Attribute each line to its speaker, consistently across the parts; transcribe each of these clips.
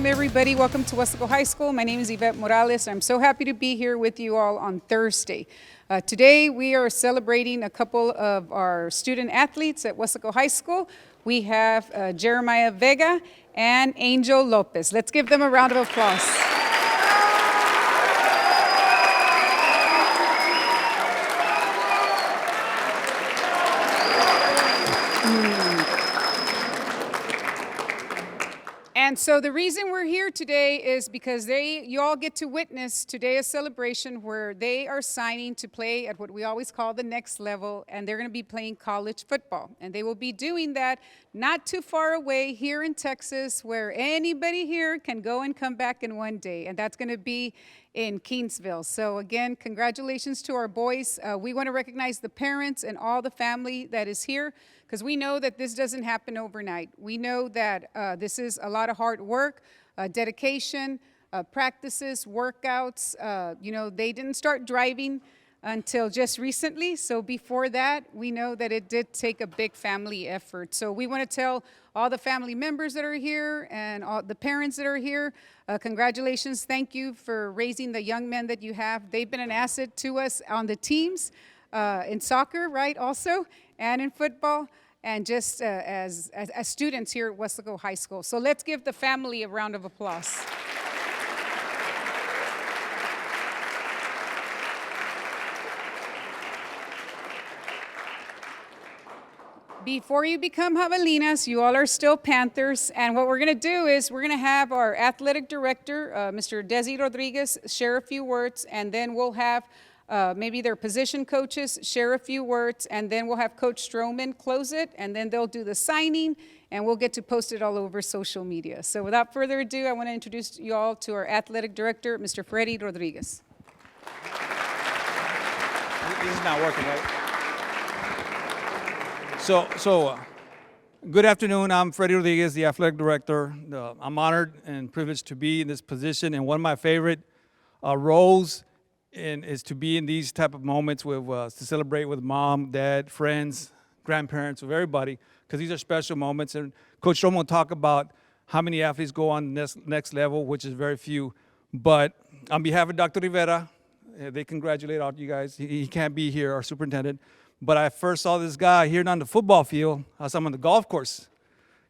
Speaker 1: Welcome, everybody. Welcome to Wesco High School. My name is Yvette Morales. I'm so happy to be here with you all on Thursday. Today, we are celebrating a couple of our student athletes at Wesco High School. We have Jeremiah Vega and Angel Lopez. Let's give them a round of applause. And so the reason we're here today is because you all get to witness today a celebration where they are signing to play at what we always call the next level, and they're going to be playing college football. And they will be doing that not too far away here in Texas, where anybody here can go and come back in one day, and that's going to be in Kingsville. So again, congratulations to our boys. We want to recognize the parents and all the family that is here, because we know that this doesn't happen overnight. We know that this is a lot of hard work, dedication, practices, workouts. They didn't start driving until just recently. So before that, we know that it did take a big family effort. So we want to tell all the family members that are here and all the parents that are here, congratulations. Thank you for raising the young men that you have. They've been an asset to us on the teams, in soccer, right, also, and in football, and just as students here at Wesco High School. So let's give the family a round of applause. Before you become Javelinas, you all are still Panthers, and what we're going to do is we're going to have our athletic director, Mr. Desi Rodriguez, share a few words, and then we'll have maybe their position coaches share a few words, and then we'll have Coach Stroman close it, and then they'll do the signing, and we'll get to post it all over social media. So without further ado, I want to introduce you all to our athletic director, Mr. Freddy Rodriguez.
Speaker 2: This is not working, right? So, good afternoon. I'm Freddy Rodriguez, the athletic director. I'm honored and privileged to be in this position, and one of my favorite roles is to be in these type of moments with to celebrate with mom, dad, friends, grandparents, with everybody, because these are special moments. And Coach Stroman will talk about how many athletes go on the next level, which is very few. But on behalf of Dr. Rivera, they congratulate all you guys. He can't be here, our superintendent. But I first saw this guy here on the football field. I saw him on the golf course.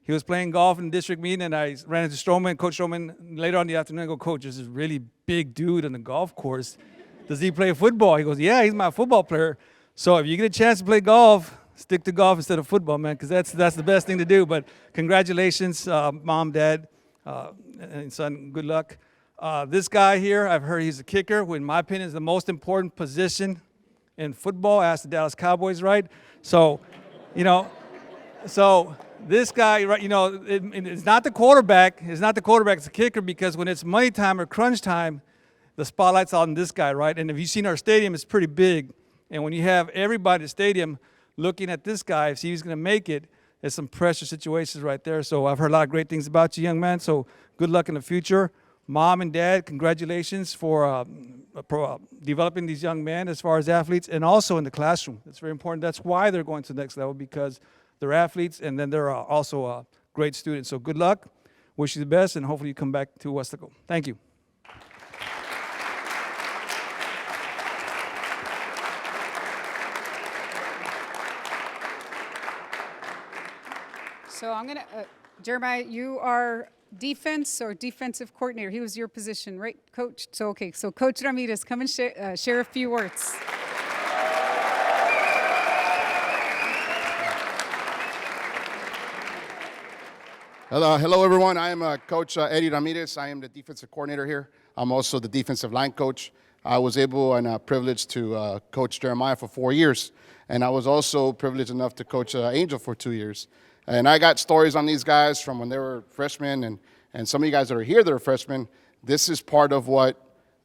Speaker 2: He was playing golf in the district meeting, and I ran into Stroman, Coach Stroman, later on in the afternoon. I go, Coach, there's this really big dude on the golf course. Does he play football? He goes, yeah, he's my football player. So if you get a chance to play golf, stick to golf instead of football, man, because that's the best thing to do. But congratulations, mom, dad, and son, good luck. This guy here, I've heard he's a kicker, who in my opinion is the most important position in football. Ask the Dallas Cowboys, right? So, so this guy, right, it's not the quarterback. It's not the quarterback. It's the kicker, because when it's money time or crunch time, the spotlight's on this guy, right? And if you've seen our stadium, it's pretty big. And when you have everybody in the stadium looking at this guy, if he's going to make it, there's some pressure situations right there. So I've heard a lot of great things about you, young man. So good luck in the future. Mom and dad, congratulations for developing these young men as far as athletes, and also in the classroom. It's very important. That's why they're going to the next level, because they're athletes, and then they're also great students. So good luck. Wish you the best, and hopefully you come back to Wesco. Thank you.
Speaker 1: So I'm going to, Jeremiah, you are defense or defensive coordinator. He was your position, right, Coach? So, okay, so Coach Ramirez, come and share a few words.
Speaker 3: Hello, everyone. I am Coach Eddie Ramirez. I am the defensive coordinator here. I'm also the defensive line coach. I was able and privileged to coach Jeremiah for 4 years, and I was also privileged enough to coach Angel for 2 years. And I got stories on these guys from when they were freshmen, and some of you guys that are here that are freshmen. This is part of what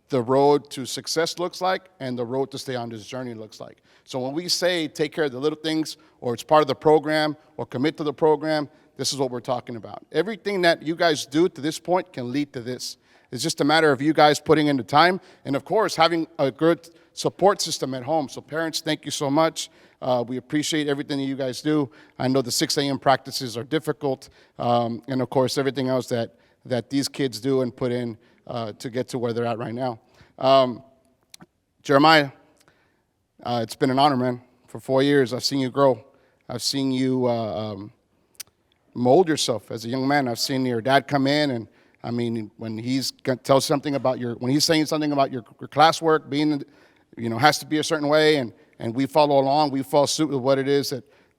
Speaker 3: the road to success looks like and the road to stay on this journey looks like. So when we say take care of the little things, or it's part of the program, or commit to the program, this is what we're talking about. Everything that you guys do to this point can lead to this. It's just a matter of you guys putting in the time, and of course having a good support system at home. So parents, thank you so much. We appreciate everything that you guys do. I know the 6 a.m. practices are difficult, and of course everything else that that these kids do and put in to get to where they're at right now. Jeremiah, it's been an honor, man. For 4 years, I've seen you grow. I've seen you mold yourself as a young man. I've seen your dad come in, and I mean, when he's tells something about when he's saying something about your classwork being, has to be a certain way, and we follow along, we follow suit with what it is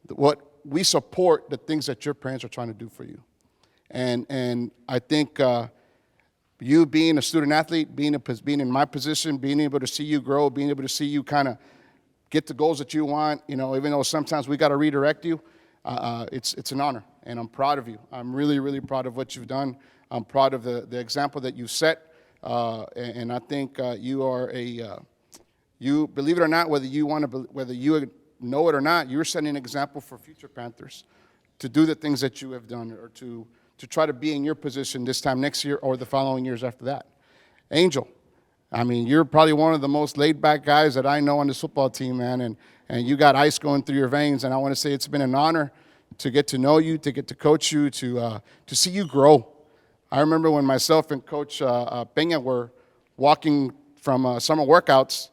Speaker 3: what we support, the things that your parents are trying to do for you. And I think you being a student athlete, being in my position, being able to see you grow, being able to see you kind of get the goals that you want, even though sometimes we got to redirect you, it's an honor, and I'm proud of you. I'm really, really proud of what you've done. I'm proud of the example that you set, and I think you are you believe it or not, whether you know it or not, you're setting an example for future Panthers to do the things that you have done, or to try to be in your position this time next year or the following years after that. Angel, I mean, you're probably one of the most laid-back guys that I know on this football team, man, and you got ice going through your veins, and I want to say it's been an honor to get to know you, to get to coach you, to see you grow. I remember when myself and Coach Peña were walking from summer workouts,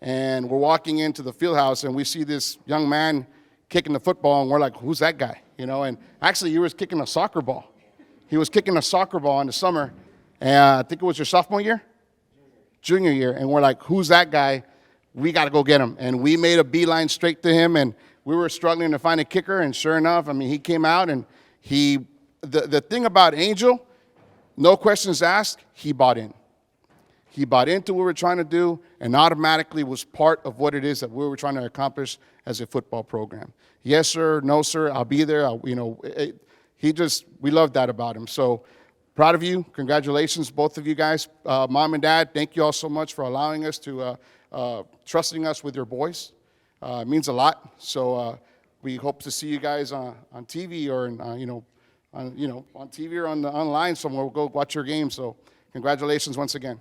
Speaker 3: and we're walking into the field house, and we see this young man kicking the football, and we're like, who's that guy? And actually he was kicking a soccer ball. He was kicking a soccer ball in the summer, and I think it was your sophomore year? Junior year, and we're like, who's that guy? We got to go get him. And we made a beeline straight to him, and we were struggling to find a kicker, and sure enough, I mean, he came out, and the thing about Angel, no questions asked, he bought in. He bought into what we were trying to do, and automatically was part of what it is that we were trying to accomplish as a football program. Yes, sir. No, sir. I'll be there. We love that about him. So proud of you. Congratulations, both of you guys. Mom and Dad, thank you all so much for allowing us to, trusting us with your boys. It means a lot. So we hope to see you guys on TV or on TV or online somewhere. We'll go watch your game. So congratulations once again.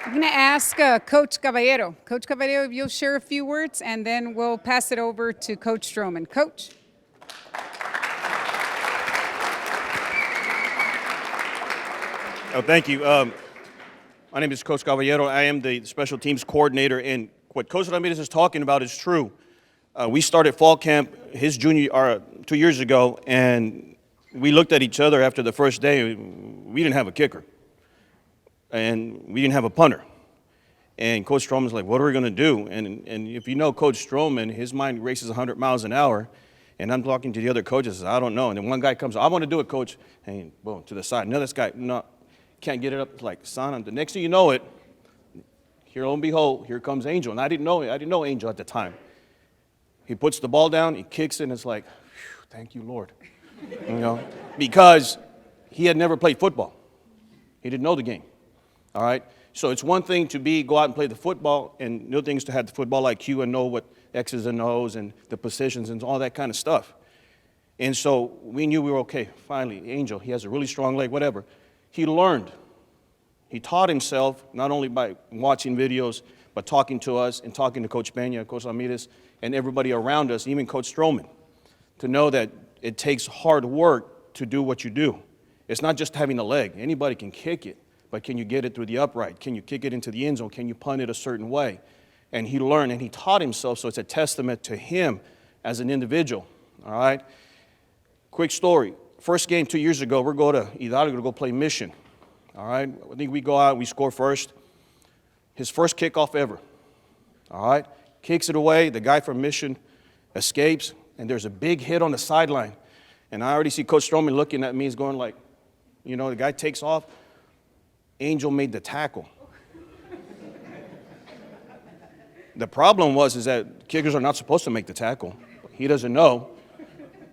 Speaker 1: I'm going to ask Coach Caballero. Coach Caballero, if you'll share a few words, and then we'll pass it over to Coach Stroman. Coach.
Speaker 4: Oh, thank you. My name is Coach Caballero. I am the special teams coordinator, and what Coach Ramirez is talking about is true. We started fall camp his 2 years ago, and we looked at each other after the first day. We didn't have a kicker, and we didn't have a punter. And Coach Stroman's like, what are we going to do? And if you know Coach Stroman, his mind races 100 miles an hour, and I'm talking to the other coaches, I don't know. And then one guy comes, I want to do it, Coach. And boom, to the side. Another guy, no, can't get it up. It's like, son, the next thing you know it, here lo and behold, here comes Angel. And I didn't know Angel at the time. He puts the ball down, he kicks it, and it's like, thank you, Lord. Because he had never played football. He didn't know the game. All right? So it's one thing to go out and play the football, and the other thing is to have the football IQ and know what X's and O's and the positions and all that kind of stuff. And so we knew we were okay. Finally, Angel, he has a really strong leg, whatever. He learned. He taught himself, not only by watching videos, but talking to us and talking to Coach Peña, Coach Ramirez, and everybody around us, even Coach Stroman, to know that it takes hard work to do what you do. It's not just having a leg. Anybody can kick it, but can you get it through the upright? Can you kick it into the end zone? Can you punt it a certain way? And he learned, and he taught himself, so it's a testament to him as an individual, all right? Quick story. First game 2 years ago, we're going to Hidalgo to go play Mission, all right? I think we go out, we score first. His first kickoff ever, all right? Kicks it away, the guy from Mission escapes, and there's a big hit on the sideline. And I already see Coach Stroman looking at me, he's going like, the guy takes off. Angel made the tackle. The problem is that kickers are not supposed to make the tackle. He doesn't know.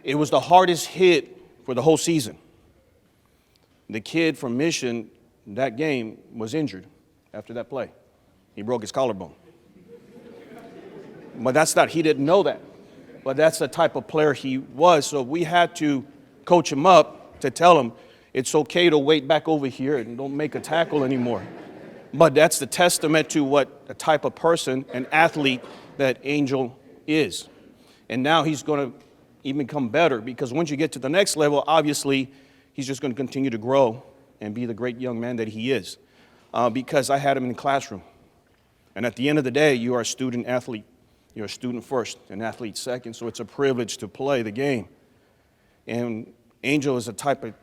Speaker 4: It was the hardest hit for the whole season. The kid from Mission, that game, was injured after that play. He broke his collarbone. But he didn't know that. But that's the type of player he was. So we had to coach him up to tell him it's okay to wait back over here and don't make a tackle anymore. But that's the testament to what the type of person and athlete that Angel is. And now he's going to even become better, because once you get to the next level, obviously, he's just going to continue to grow and be the great young man that he is. Because I had him in the classroom. And at the end of the day, you are a student athlete. You're a student first, an athlete second, so it's a privilege to play the game. And Angel is the type of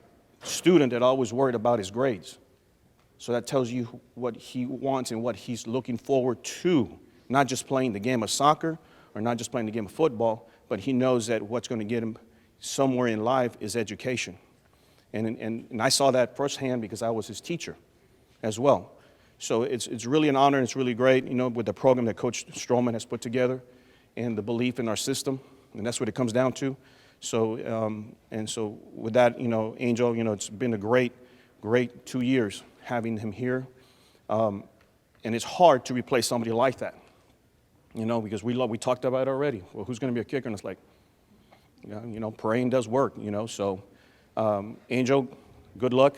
Speaker 4: student that always worried about his grades. So that tells you what he wants and what he's looking forward to, not just playing the game of soccer or not just playing the game of football, but he knows that what's going to get him somewhere in life is education. And I saw that firsthand because I was his teacher as well. So it's really an honor, and it's really great, you know, with the program that Coach Stroman has put together and the belief in our system, and that's what it comes down to. So, so with that, you know, Angel, you know, it's been a great 2 years having him here. And it's hard to replace somebody like that, you know, because we talked about it already. Well, who's going to be a kicker? And it's like, you know, praying does work, you know. So, Angel, good luck.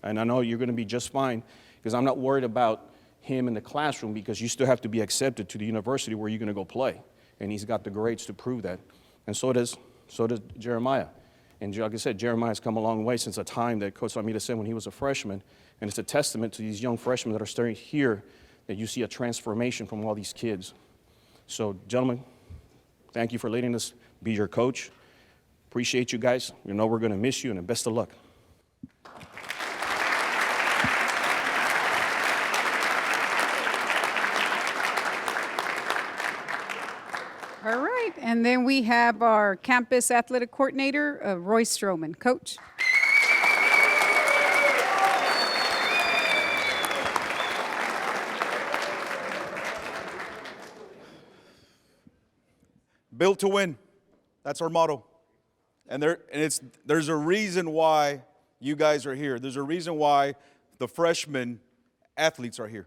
Speaker 4: And I know you're going to be just fine, because I'm not worried about him in the classroom, because you still have to be accepted to the university where you're going to go play. And he's got the grades to prove that. And so does Jeremiah. And like I said, Jeremiah's come a long way since the time that Coach Ramirez said when he was a freshman. And it's a testament to these young freshmen that are starting here that you see a transformation from all these kids. So, gentlemen, thank you for letting us be your coach. Appreciate you guys. You know we're going to miss you, and best of luck.
Speaker 1: All right, and then we have our campus athletic coordinator, Roy Stroman. Coach.
Speaker 5: Built to win. That's our motto. And there's a reason why you guys are here. There's a reason why the freshman athletes are here.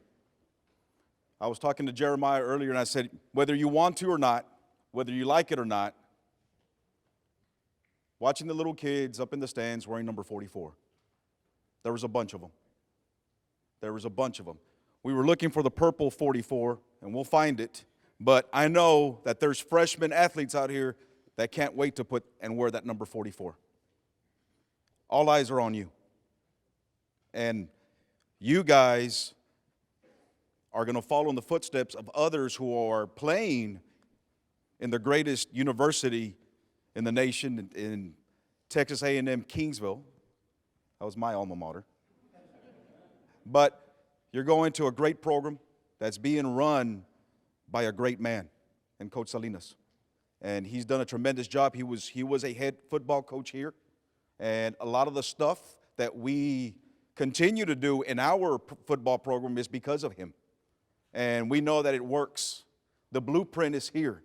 Speaker 5: I was talking to Jeremiah earlier, and I said, whether you want to or not, whether you like it or not, watching the little kids up in the stands wearing number 44. There was a bunch of them. There was a bunch of them. We were looking for the purple 44, and we'll find it. But I know that there's freshman athletes out here that can't wait to put and wear that number 44. All eyes are on you. And you guys are going to follow in the footsteps of others who are playing in the greatest university in the nation, in Texas A&M Kingsville. That was my alma mater. But you're going to a great program that's being run by a great man, and Coach Salinas. And he's done a tremendous job. He was a head football coach here. And a lot of the stuff that we continue to do in our football program is because of him. And we know that it works. The blueprint is here.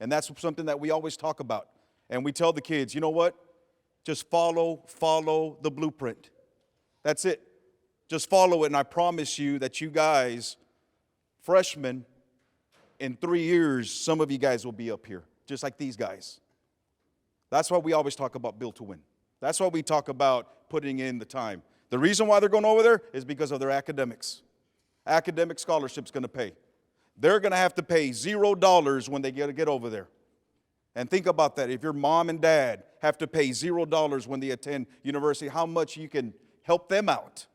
Speaker 5: And that's something that we always talk about. And we tell the kids, you know what? Just follow the blueprint. That's it. Just follow it, and I promise you that you guys, freshmen, in 3 years, some of you guys will be up here, just like these guys. That's why we always talk about build to win. That's why we talk about putting in the time. The reason why they're going over there is because of their academics. Academic scholarship's going to pay. They're going to have to pay $0 when they get over there. And think about that. If your mom and dad have to pay $0 when they attend university, how much you can help them out.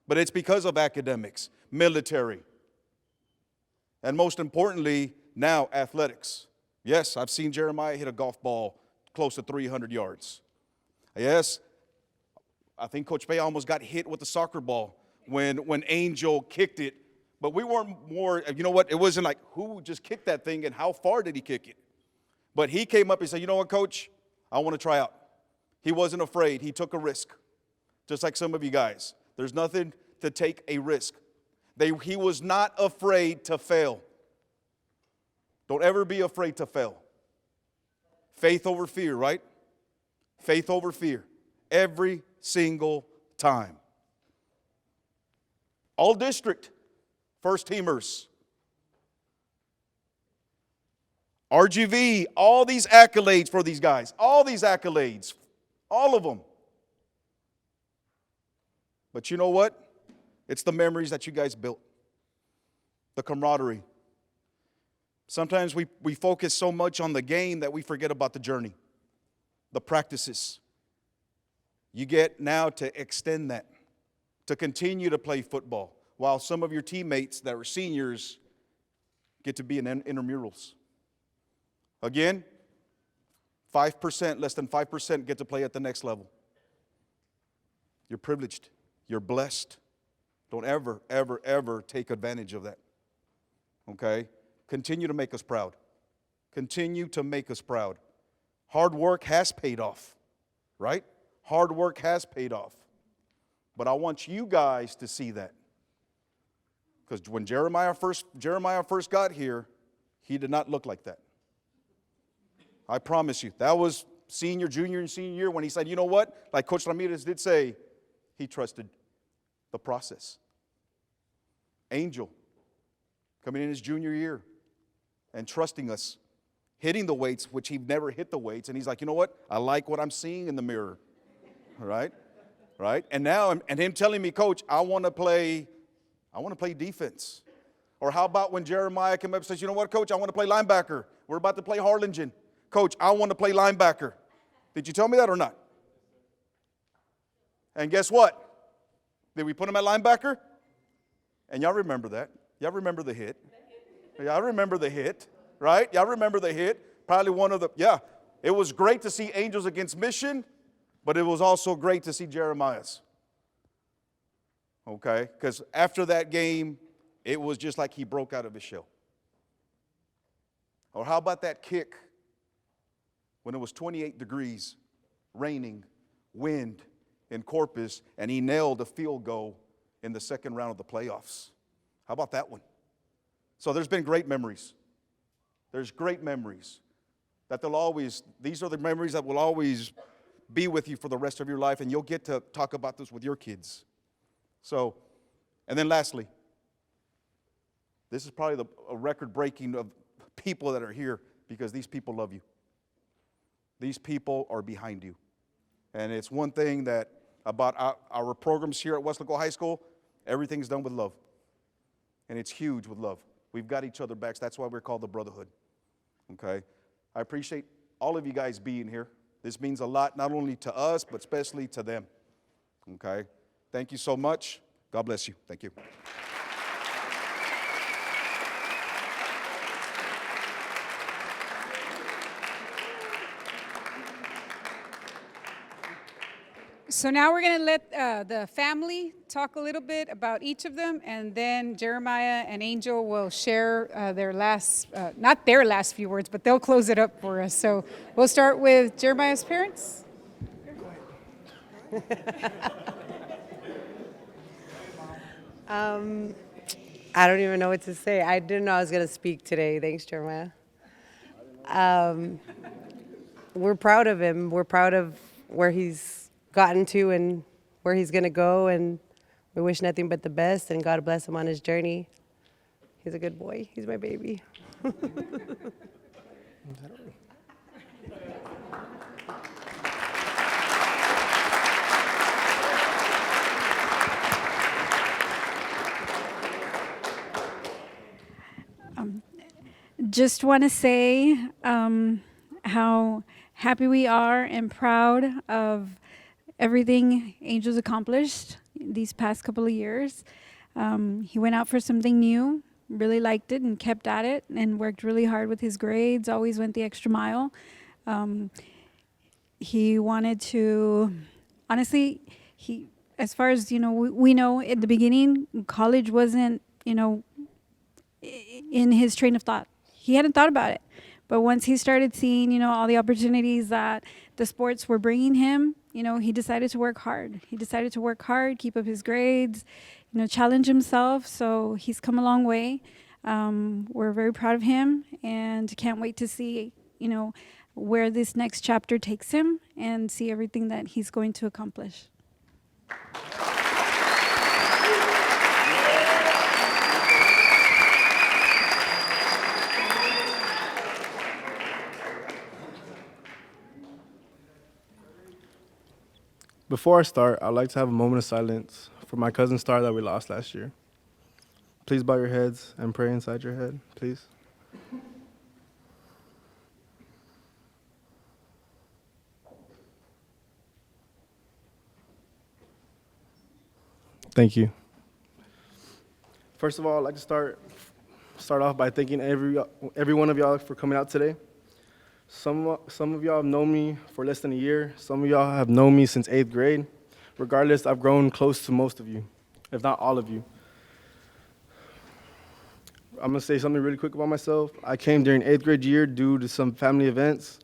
Speaker 5: But it's because of academics, military, and most importantly, now athletics. Yes, I've seen Jeremiah hit a golf ball close to 300 yards. Yes, I think Coach Bay almost got hit with the soccer ball when Angel kicked it. But we weren't more, you know what, it wasn't like who just kicked that thing and how far did he kick it. But he came up and said, you know what, Coach, I want to try out. He wasn't afraid. He took a risk, just like some of you guys. There's nothing to take a risk. He was not afraid to fail. Don't ever be afraid to fail. Faith over fear, right? Faith over fear. Every single time. All district first teamers. RGV, all these accolades for these guys. All these accolades. All of them. But you know what? It's the memories that you guys built. the camaraderie. Sometimes we focus so much on the game that we forget about the journey, the practices. You get now to extend that, to continue to play football, while some of your teammates that are seniors get to be in intramurals. Again, 5%, less than 5% get to play at the next level. You're privileged. You're blessed. Don't ever, ever, ever take advantage of that. Okay? Continue to make us proud. Continue to make us proud. Hard work has paid off, right? Hard work has paid off. But I want you guys to see that. Because when Jeremiah first got here, he did not look like that. I promise you. That was junior, and senior year when he said, you know what? Like Coach Ramirez did say, he trusted the process. Angel, coming in his junior year and trusting us, hitting the weights, which he never hit the weights. And he's like, you know what? I like what I'm seeing in the mirror. All right? Right? And now, and him telling me, Coach, I want to play defense. Or how about when Jeremiah came up and says, you know what, Coach, I want to play linebacker. We're about to play Harlingen. Coach, I want to play linebacker. Did you tell me that or not? And guess what? Did we put him at linebacker? And y'all remember that. Y'all remember the hit. Y'all remember the hit, right? Y'all remember the hit. Probably one of the, yeah. It was great to see Angels against Mission, but it was also great to see Jeremiah's. Okay? Because after that game, it was just like he broke out of his shell. Or how about that kick when it was 28 degrees, raining, wind in Corpus, and he nailed a field goal in the second round of the playoffs? How about that one? So there's been great memories. There's great memories that these are the memories that will always be with you for the rest of your life, and you'll get to talk about this with your kids. So, and then lastly, this is probably a record breaking of people that are here because these people love you. These people are behind you. And it's one thing that about our programs here at Westlaco High School, everything's done with love. And it's huge with love. We've got each other backs. That's why we're called the brotherhood. Okay? I appreciate all of you guys being here. This means a lot, not only to us, but especially to them. Okay? Thank you so much. God bless you. Thank you.
Speaker 1: So now we're going to let the family talk a little bit about each of them, and then Jeremiah and Angel will share their last, not their last few words, but they'll close it up for us. So we'll start with Jeremiah's parents.
Speaker 6: I don't even know what to say. I didn't know I was going to speak today. Thanks, Jeremiah. We're proud of him. We're proud of where he's gotten to and where he's going to go, and we wish nothing but the best, and God bless him on his journey. He's a good boy. He's my baby.
Speaker 7: Just want to say how happy we are and proud of everything Angel's accomplished these past couple of years. He went out for something new, really liked it and kept at it and worked really hard with his grades, always went the extra mile. He wanted to, honestly, as far as, we know at the beginning, college wasn't, in his train of thought. He hadn't thought about it. But once he started seeing, all the opportunities that the sports were bringing him, he decided to work hard. He decided to work hard, keep up his grades, challenge himself. So he's come a long way. We're very proud of him and can't wait to see, where this next chapter takes him and see everything that he's going to accomplish.
Speaker 8: Before I start, I'd like to have a moment of silence for my cousin Star that we lost last year. Please bow your heads and pray inside your head, please. Thank you. First of all, I'd like to start off by thanking every one of y'all for coming out today. Some of y'all have known me for less than a year. Some of y'all have known me since 8th grade. Regardless, I've grown close to most of you, if not all of you. I'm gonna say something really quick about myself. I came during 8th grade year due to some family events.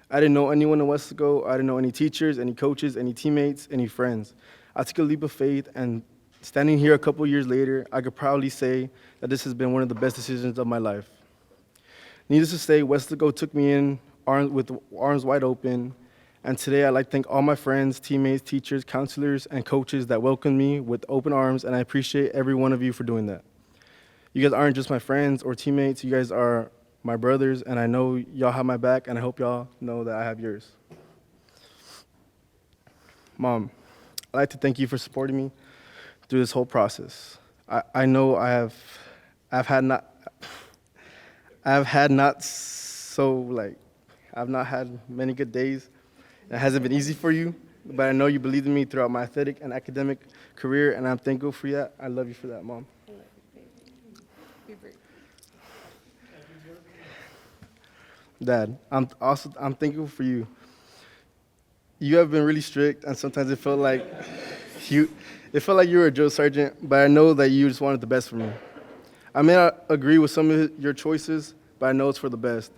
Speaker 8: I didn't know anyone in Wesco. I didn't know any teachers, any coaches, any teammates, any friends. I took a leap of faith, and standing here a couple years later, I could proudly say that this has been one of the best decisions of my life. Needless to say, Wesco took me in with arms wide open, and today I'd like to thank all my friends, teammates, teachers, counselors, and coaches that welcomed me with open arms, and I appreciate every one of you for doing that. You guys aren't just my friends or teammates, you guys are my brothers, and I know y'all have my back, and I hope y'all know that I have yours. Mom, I'd like to thank you for supporting me through this whole process. I know I've not had many good days. It hasn't been easy for you, but I know you believed in me throughout my athletic and academic career, and I'm thankful for that. I love you for that, Mom. Dad, I'm thankful for you. You have been really strict, and sometimes it felt like you were a drill sergeant, but I know that you just wanted the best for me. I may not agree with some of your choices, but I know it's for the best.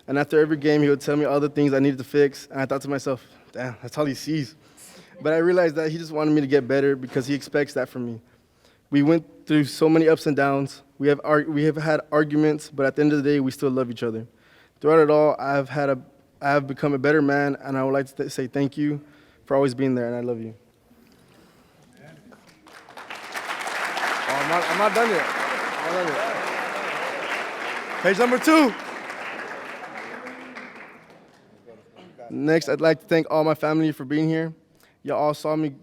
Speaker 8: And after every game, he would tell me all the things I needed to fix, and I thought to myself, damn, that's all he sees. But I realized that he just wanted me to get better because he expects that from me. We went through so many ups and downs. We have had arguments, but at the end of the day, we still love each other. Throughout it all, I have become a better man, and I would like to say thank you for always being there, and I love you. Oh, I'm not done yet. Page number 2. Next, I'd like to thank all my family for being here. Y'all all saw me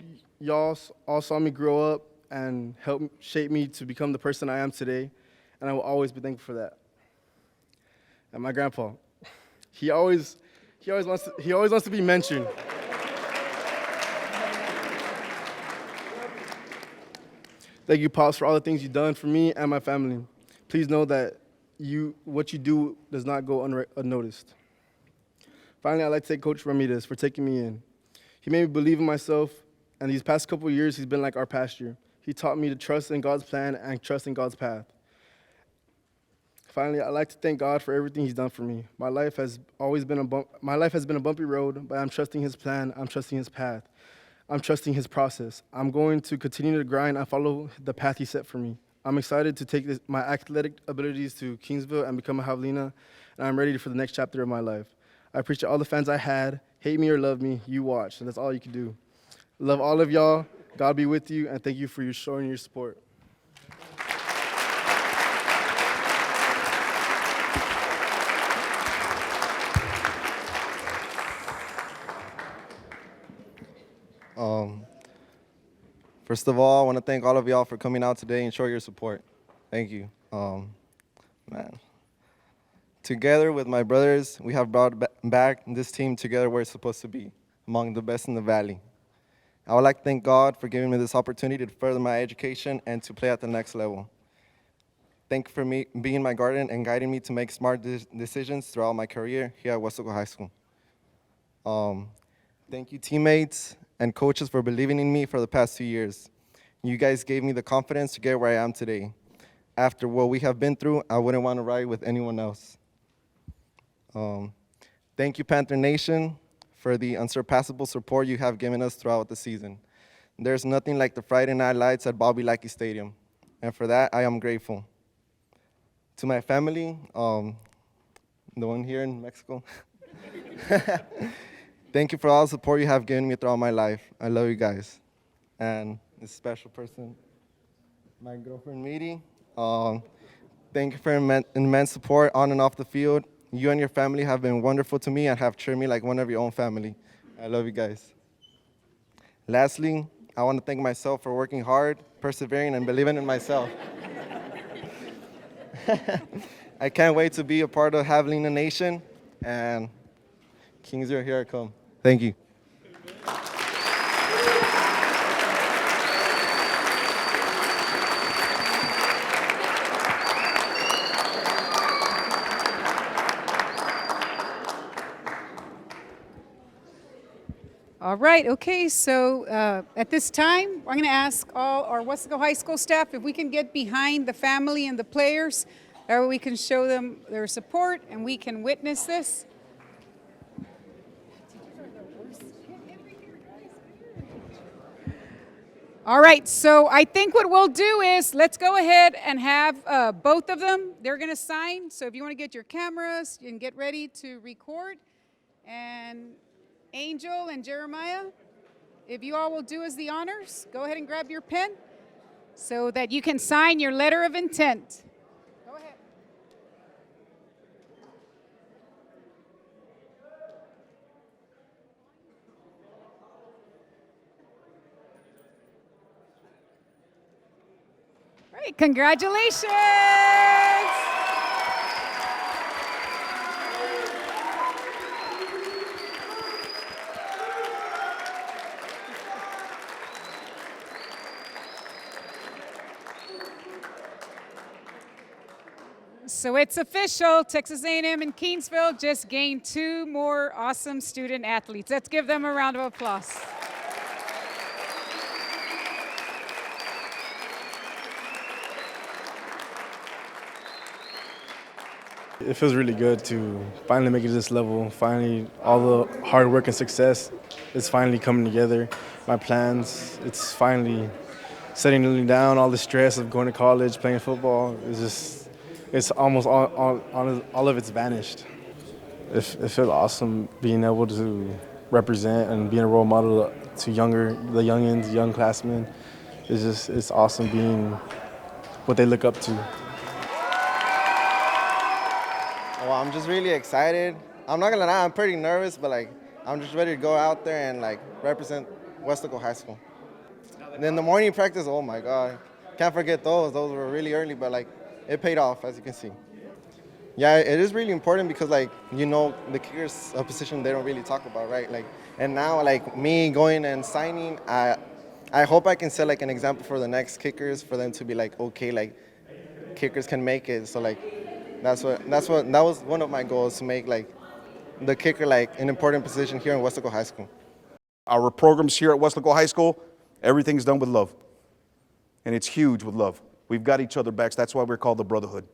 Speaker 8: grow up and helped shape me to become the person I am today, and I will always be thankful for that. And my grandpa, he always wants to be mentioned. Thank you, Pops, for all the things you've done for me and my family. Please know that what you do does not go unnoticed. Finally, I'd like to thank Coach Ramirez for taking me in. He made me believe in myself, and these past couple of years, he's been like our pastor. He taught me to trust in God's plan and trust in God's path. Finally, I'd like to thank God for everything he's done for me. My life has been a bumpy road, but I'm trusting his plan, I'm trusting his path. I'm trusting his process. I'm going to continue to grind and follow the path he set for me. I'm excited to take my athletic abilities to Kingsville and become a javelina, and I'm ready for the next chapter of my life. I appreciate all the fans I had. Hate me or love me, you watch, and that's all you can do. Love all of y'all. God be with you, and thank you for showing your support.
Speaker 9: First of all, I want to thank all of y'all for coming out today and show your support. Thank you. Man. Together with my brothers, we have brought back this team together where it's supposed to be, among the best in the Valley. I would like to thank God for giving me this opportunity to further my education and to play at the next level. Thank you for me being my guardian and guiding me to make smart decisions throughout my career here at Wesco High School. Thank you, teammates and coaches, for believing in me for the past 2 years. You guys gave me the confidence to get where I am today. After what we have been through, I wouldn't want to ride with anyone else. Thank you, Panther Nation, for the unsurpassable support you have given us throughout the season. There's nothing like the Friday night lights at Bobby Lackey Stadium, and for that, I am grateful. To my family, the one here in Mexico, thank you for all the support you have given me throughout my life. I love you guys. And this special person, my girlfriend, Miri, thank you for immense support on and off the field. You and your family have been wonderful to me and have treated me like one of your own family. I love you guys. Lastly, I want to thank myself for working hard, persevering, and believing in myself. I can't wait to be a part of Javelina Nation. And Kingsville, here I come. Thank you.
Speaker 1: All right, okay, so at this time, I'm going to ask all our Wesco High School staff if we can get behind the family and the players, that way we can show them their support and we can witness this. All right, so I think what we'll do is let's go ahead and have both of them. They're going to sign, so if you want to get your cameras and get ready to record. And Angel and Jeremiah, if you all will do us the honors, go ahead and grab your pen so that you can sign your letter of intent. Go ahead. All right, congratulations. So it's official, Texas A&M and Kingsville just gained 2 more awesome student athletes. Let's give them a round of applause.
Speaker 8: It feels really good to finally make it to this level. Finally, all the hard work and success is finally coming together. My plans, it's finally settling down. All the stress of going to college, playing football, it's almost all of it's vanished. It feels awesome being able to represent and being a role model to the youngins, young classmen. It's awesome being what they look up to.
Speaker 9: Well, I'm just really excited. I'm not gonna lie, I'm pretty nervous, but I'm just ready to go out there and represent Wesco High School. And then the morning practice, oh my God, can't forget those. Those were really early, but it paid off, as you can see. Yeah, it is really important because the kicker's a position they don't really talk about, right? And now me going and signing, I hope I can set an example for the next kickers, for them to be okay, kickers can make it. So that was one of my goals, to make the kicker an important position here in Wesco High School.
Speaker 5: Our programs here at Wesco High School, everything's done with love. And it's huge with love. We've got each other backs. That's why we're called the Brotherhood.